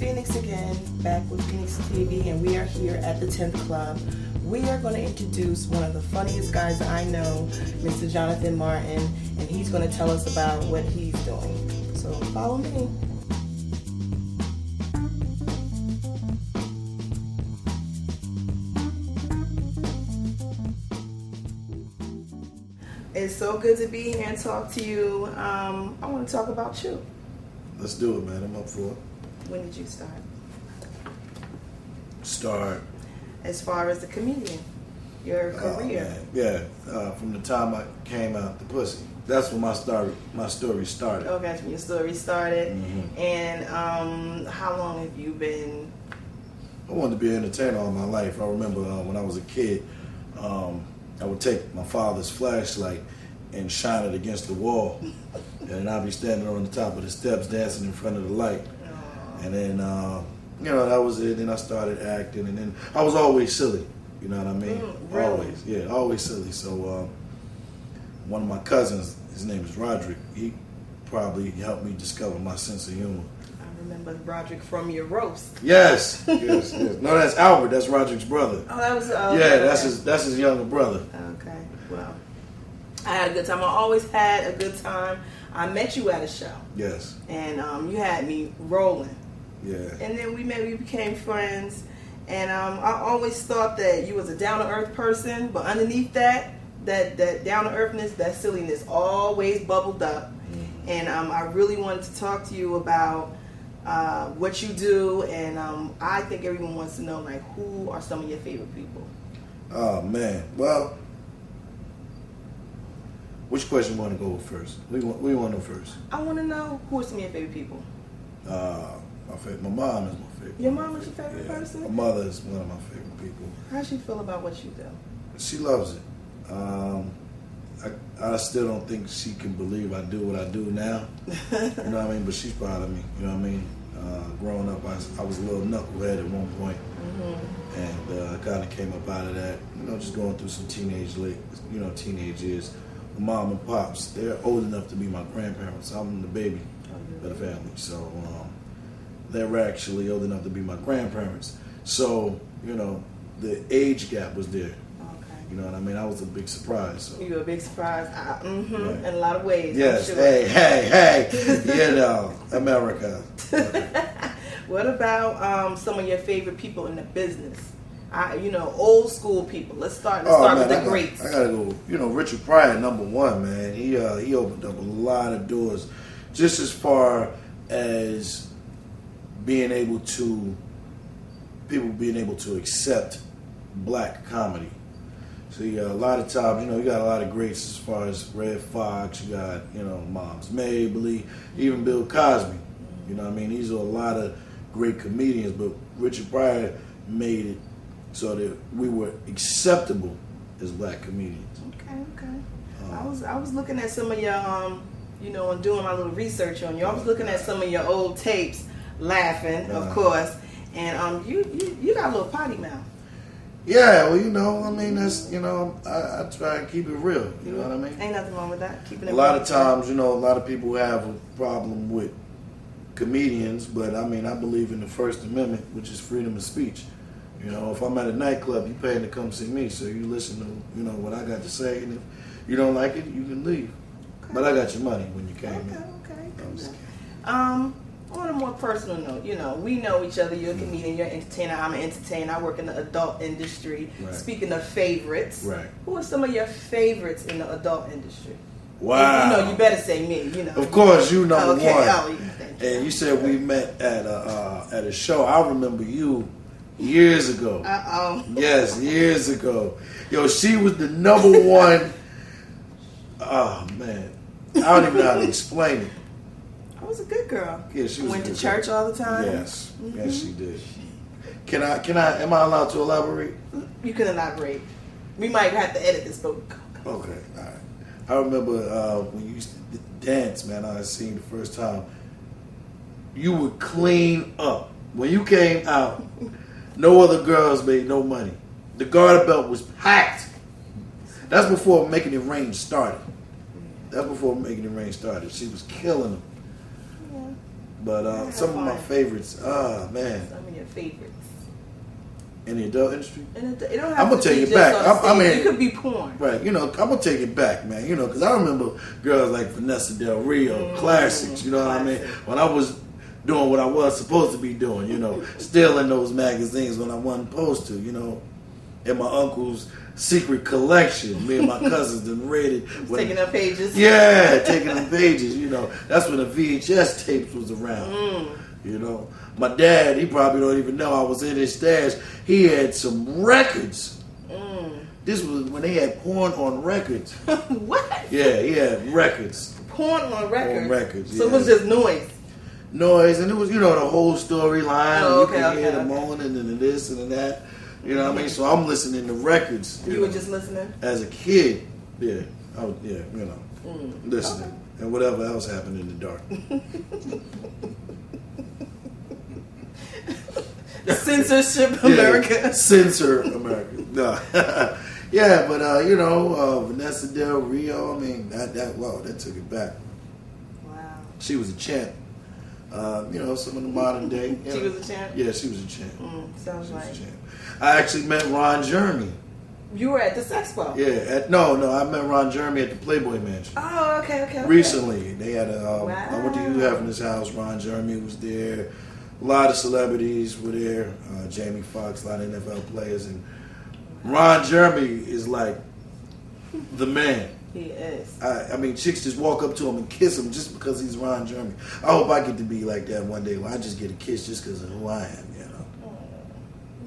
Phoenix again, back with Phoenix TV, and we are here at the 10th Club. We are going to introduce one of the funniest guys I know, Mr. Jonathan Martin, and he's going to tell us about what he's doing. So follow me. It's so good to be here and talk to you. I want to talk about you. Let's do it, man. I'm up for it. When did you start? As far as the comedian, your career. From the time I came out the pussy. That's when my story started. Okay, that's when your story started. Mm-hmm. And how long have you been? I wanted to be an entertainer all my life. I remember when I was a kid, I would take my father's flashlight and shine it against the wall. And I'd be standing on the top of the steps dancing in front of the light. And then, that was it. Then I started acting, and then I was always silly. You know what I mean? Really? Always, yeah, always silly. So one of my cousins, his name is Roderick, he probably helped me discover my sense of humor. I remember Roderick from your roast. Yes. No, that's Albert. That's Roderick's brother. Oh, that was that's his younger brother. Okay, well, I had a good time. I always had a good time. I met you at a show. Yes. And you had me rolling. Yeah. And then we became friends. And I always thought that you was a down-to-earth person, but underneath that down-to-earthness, that silliness always bubbled up. Mm-hmm. And I really wanted to talk to you about what you do. And I think everyone wants to know, like, who are some of your favorite people? Oh, man. Well, which question you want to go with first? We want to know first. I want to know who are some of your favorite people. My mom is my favorite. Your mom is your favorite person? My mother is one of my favorite people. How does she feel about what you do? She loves it. I still don't think she can believe I do what I do now. You know what I mean? But she's proud of me. You know what I mean? Growing up, I was a little knucklehead at one point. Mm-hmm. And I kind of came up out of that. Just going through some teenage years. My mom and pops, they're old enough to be my grandparents. I'm the baby of the family. So they're actually old enough to be my grandparents. So, the age gap was there. Okay. You know what I mean? I was a big surprise. So. You were a big surprise. Right. In a lot of ways. Yes. I'm sure. Hey. America. Okay. What about some of your favorite people in the business? Old school people. Let's start with the greats. I gotta go. Richard Pryor, number one, man. He opened up a lot of doors, just as far as people being able to accept black comedy. So a lot of times, you got a lot of greats as far as Red Fox. You got Moms Mabley, even Bill Cosby. You know what I mean? These are a lot of great comedians, but Richard Pryor made it so that we were acceptable as black comedians. Okay. I was looking at some of your, and doing my little research on you. I was looking at some of your old tapes, laughing, of course, and you got a little potty mouth. Yeah, well, that's, I try and keep it real. You know what I mean? Ain't nothing wrong with that. Keeping it a lot of times, a lot of people have a problem with comedians, but I believe in the First Amendment, which is freedom of speech. If I'm at a nightclub, you're paying to come see me, so you listen to, what I got to say, and if you don't like it, you can leave. Okay. But I got your money when you came in. Okay. On a more personal note, we know each other. You're a comedian, you're an entertainer, I'm an entertainer. I work in the adult industry. Right. Speaking of favorites, right. Who are some of your favorites in the adult industry? Wow. And, you better say me, Of course, you number one. Oh, and you said we met at a show. I remember you years ago. Yes, years ago. Yo, she was the number one. Oh, man. I don't even know how to explain it. I was a good girl. Yeah, she was. Went to church all the time. Yes, yes, she did. Can I? Am I allowed to elaborate? You can elaborate. We might have to edit this, but okay, all right. I remember when you used to dance, man. I seen the first time. You would clean up when you came out. No other girls made no money. The garter belt was packed. That's before Making It Rain started. She was killing them. But some of my favorites, man. Some of your favorites. In the adult industry? And it don't have I'm gonna to take be it just back. on I stage. mean, it could be porn. Right, I'm gonna take it back, man. Because I remember girls like Vanessa Del Rio, classics. You know what I mean? When I was doing what I was supposed to be doing, still in those magazines when I wasn't supposed to, in my uncle's secret collection. Me and my cousins done read it. Taking up pages. Yeah, taking them pages. That's when the VHS tapes was around. My dad, he probably don't even know I was in his stash. He had some records. This was when they had porn on records. What? Yeah, he had records. Porn on records? On records, So yeah. it was just noise? Noise, and it was, the whole storyline. Oh, You could hear the okay. moaning and the this and the that. You know what I mean? So I'm listening to records. You were just listening? As a kid, yeah. Listening. Okay. And whatever else happened in the dark. Censorship America. Yeah, censor America. No. Yeah, but Vanessa Del Rio, that took it back. Wow. She was a champ. Some of the modern day. She was a champ? Yeah, she was a champ. Sounds She was like. a champ. I actually met Ron Jeremy. You were at the Sexpo? Yeah, no, I met Ron Jeremy at the Playboy Mansion. Oh, okay. Recently, they had Wow. I went to Hugh Hefner's house. Ron Jeremy was there. A lot of celebrities were there. Jamie Foxx, a lot of NFL players, and Ron Jeremy is like the man. He is. I mean, chicks just walk up to him and kiss him just because he's Ron Jeremy. I hope I get to be like that one day where I just get a kiss just because of who I am,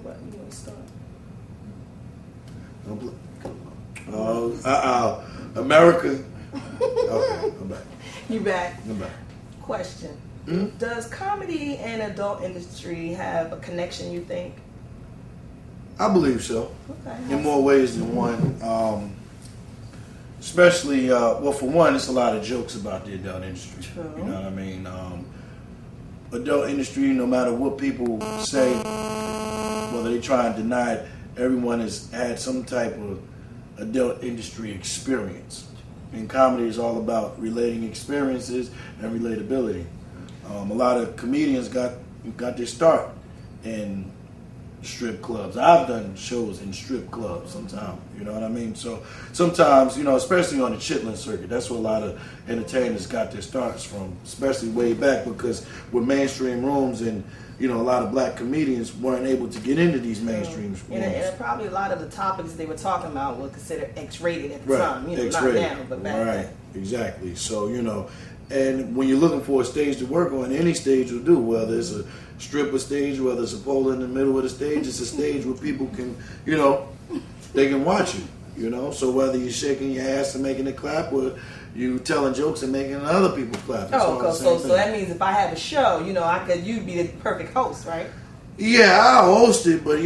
What, you want to start? America. Okay, I'm back. You back? I'm back. Question. Mhm. Does comedy and adult industry have a connection, you think? I believe so. Okay. In more ways than one. Especially, for one, it's a lot of jokes about the adult industry. True. You know what I mean? Adult industry, no matter what people say, whether they try and deny it, everyone has had some type of adult industry experience. And comedy is all about relating experiences and relatability. A lot of comedians got their start in strip clubs. I've done shows in strip clubs sometimes, you know what I mean? So sometimes, especially on the Chitlin circuit, that's where a lot of entertainers got their starts from, especially way back because with mainstream rooms and, a lot of black comedians weren't able to get into these mainstream rooms. And probably a lot of the topics they were talking about were considered X-rated at the Right, time. Not X-rated. now, but back Right, then. exactly. So, and when you're looking for a stage to work on, any stage will do, whether it's a stripper stage, whether it's a pole in the middle of the stage, it's a stage where people can, they can watch you, So whether you're shaking your ass and making it clap or you telling jokes and making other people clap. It's all the same so thing. that means if I have a show, you'd be the perfect host, right? Yeah, I host it, but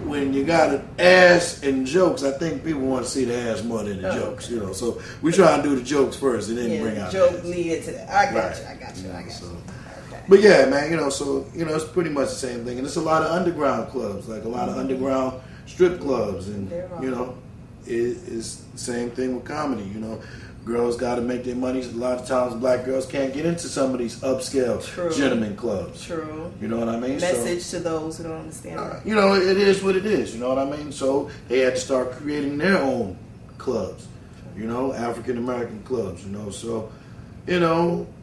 when you got an ass and jokes, I think people want to see the ass more than the jokes, So we try and do the jokes first and then bring out joke the ass. lead into that. I got Right. you. So, Okay. but yeah, man, it's pretty much the same thing, and it's a lot of underground clubs, like a lot of underground strip clubs, and There are. it's the same thing with comedy. Girls got to make their money. A lot of times, black girls can't get into some of these upscale True. gentlemen clubs. True. You know what I mean? Message to those who don't understand. It is what it is. You know what I mean? So they had to start creating their own clubs. African American clubs. So,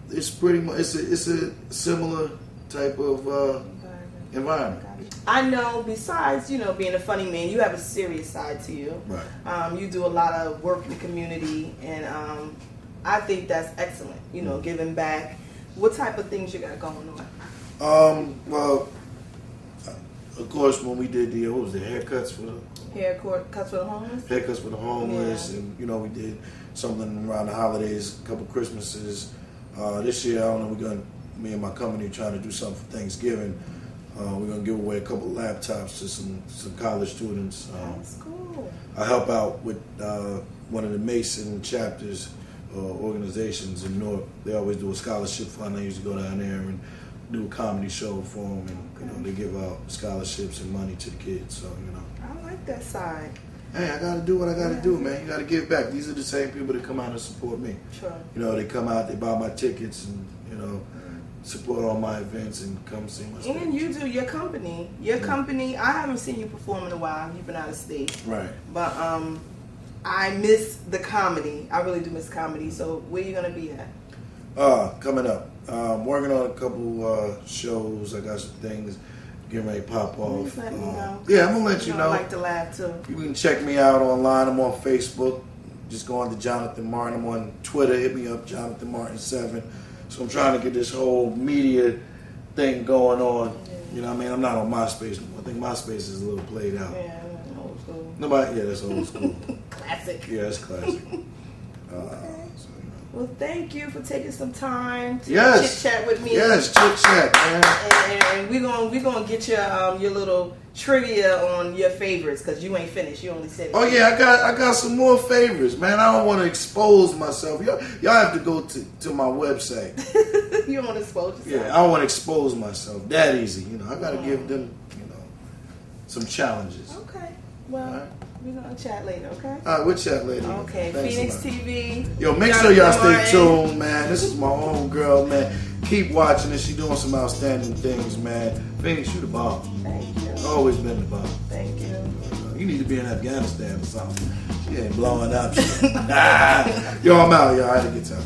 it's pretty much it's a similar type of environment. I know. Besides, being a funny man, you have a serious side to you. Right. You do a lot of work in the community, and I think that's excellent. Giving back. What type of things you got going on? Well, of course, when we did the haircuts for the Cuts for the homeless. haircuts for the homeless, Yeah. and we did something around the holidays, a couple Christmases. This year, I don't know. Me and my company trying to do something for Thanksgiving. We're gonna give away a couple laptops to some college students. That's cool. I help out with one of the Mason chapters organizations in Newark. They always do a scholarship fund. I usually go down there and do a comedy show for them, and they give out scholarships and money to the kids. So I like that side. hey, I gotta do what I gotta do, man. You gotta give back. These are the same people that come out and support me. Sure. You know, they come out, they buy my tickets, and you know, support all my events and come see my stuff. And you do your company. Your company. I haven't seen you perform in a while. You've been out of state. Right. But I miss the comedy. I really do miss comedy. So where you gonna be at? Coming up. Working on a couple shows. I got some things getting ready to pop off. Just let me know. Yeah, I'm gonna let you I know. like to laugh too. You can check me out online. I'm on Facebook. Just go on to Jonathan Martin. I'm on Twitter. Hit me up, Jonathan Martin 7. So I'm trying to get this whole media thing going on. You know what I mean? I'm not on MySpace anymore. I think MySpace is a little played out. Yeah, old school. Nobody, yeah, that's old school. Classic. Yeah, that's classic. So, you know. Well, thank you for taking some time to Yes. chit chat with me. Yes, chit chat, man. And we're gonna get your little trivia on your favorites because you ain't finished. You only said. Oh yeah, I got some more favorites, man. I don't want to expose myself. Y'all have to go to my website. You don't want to expose yourself. Yeah, I don't want to expose myself. That easy, you know. I got to give them, you know, some challenges. Okay. Well, All right. we're gonna chat later. Okay. All right, we'll chat later. Okay. Thanks a Phoenix lot. TV. Yo, make sure y'all stay Jonathan tuned, man. This is my own girl, man. Keep watching this. She's doing some outstanding things, man. Phoenix, you the bomb. Martin. Thank you. Always been the bomb. Thank you. You need to be in Afghanistan or something. She ain't blowing up. Nah. Yo, I'm out, y'all. I had a good time.